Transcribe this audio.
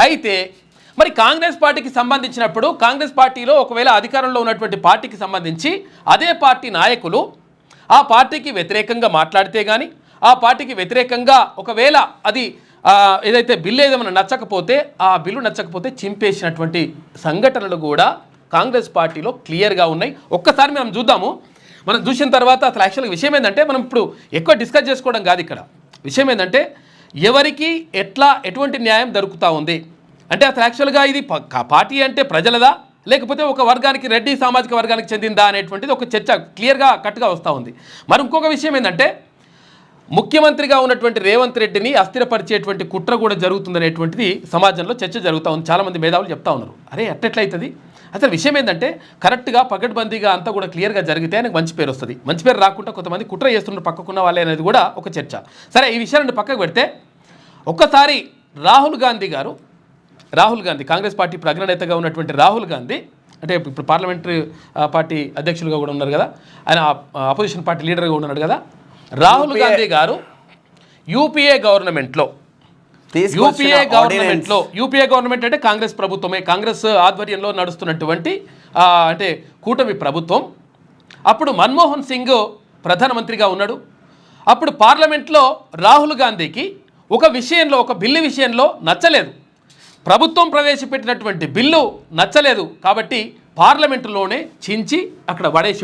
అయితే మరి కాంగ్రెస్ పార్టీకి సంబంధించినప్పుడు కాంగ్రెస్ పార్టీలో ఒకవేళ అధికారంలో ఉన్నటువంటి పార్టీకి సంబంధించి అదే పార్టీ నాయకులు ఆ పార్టీకి వ్యతిరేకంగా మాట్లాడితే కానీ ఆ పార్టీకి వ్యతిరేకంగా ఒకవేళ అది ఏదైతే బిల్లు ఏదైనా నచ్చకపోతే ఆ బిల్లు నచ్చకపోతే చింపేసినటువంటి సంఘటనలు కూడా కాంగ్రెస్ పార్టీలో క్లియర్గా ఉన్నాయి. ఒక్కసారి మనం చూద్దాము. మనం చూసిన తర్వాత అసలు యాక్చువల్గా విషయం ఏంటంటే మనం ఇప్పుడు ఎక్కువ డిస్కస్ చేసుకోవడం కాదు. ఇక్కడ విషయం ఏంటంటే ఎవరికి ఎటువంటి న్యాయం దొరుకుతూ ఉంది అంటే అసలు యాక్చువల్గా ఇది పార్టీ అంటే ప్రజలదా లేకపోతే ఒక వర్గానికి రెడ్డి సామాజిక వర్గానికి చెందిందా అనేటువంటిది ఒక చర్చ క్లియర్గా కట్టుగా వస్తూ ఉంది. మరి ఇంకొక విషయం ఏంటంటే ముఖ్యమంత్రిగా ఉన్నటువంటి రేవంత్ రెడ్డిని అస్థిరపరిచేటువంటి కుట్ర కూడా జరుగుతుందనేటువంటిది సమాజంలో చర్చ జరుగుతూ ఉంది. చాలామంది మేధావులు చెప్తా ఉన్నారు, అరే ఎట్లయితుంది అసలు విషయం ఏంటంటే కరెక్ట్గా పకడ్బందీగా అంతా కూడా క్లియర్గా జరిగితే ఆయనకు మంచి పేరు వస్తుంది. మంచి పేరు రాకుండా కొంతమంది కుట్ర చేస్తున్నారు పక్కకున్న వాళ్ళే అనేది కూడా ఒక చర్చ. సరే, ఈ విషయాన్ని పక్కకు పెడితే ఒక్కసారి రాహుల్ గాంధీ కాంగ్రెస్ పార్టీ అగ్రనేతగా ఉన్నటువంటి రాహుల్ గాంధీ అంటే ఇప్పుడు పార్లమెంటరీ పార్టీ అధ్యక్షులుగా కూడా ఉన్నారు కదా, ఆయన అపోజిషన్ పార్టీ లీడర్గా ఉన్నాడు కదా, రాహుల్ గాంధీ గారు యూపీఏ గవర్నమెంట్ అంటే కాంగ్రెస్ ప్రభుత్వమే, కాంగ్రెస్ ఆధ్వర్యంలో నడుస్తున్నటువంటి అంటే కూటమి ప్రభుత్వం. అప్పుడు మన్మోహన్ సింగ్ ప్రధానమంత్రిగా ఉన్నాడు. అప్పుడు పార్లమెంట్లో రాహుల్ గాంధీకి ఒక బిల్లు విషయంలో నచ్చలేదు, ప్రభుత్వం ప్రవేశపెట్టినటువంటి బిల్లు నచ్చలేదు కాబట్టి పార్లమెంటులోనే చించి అక్కడ పడేసి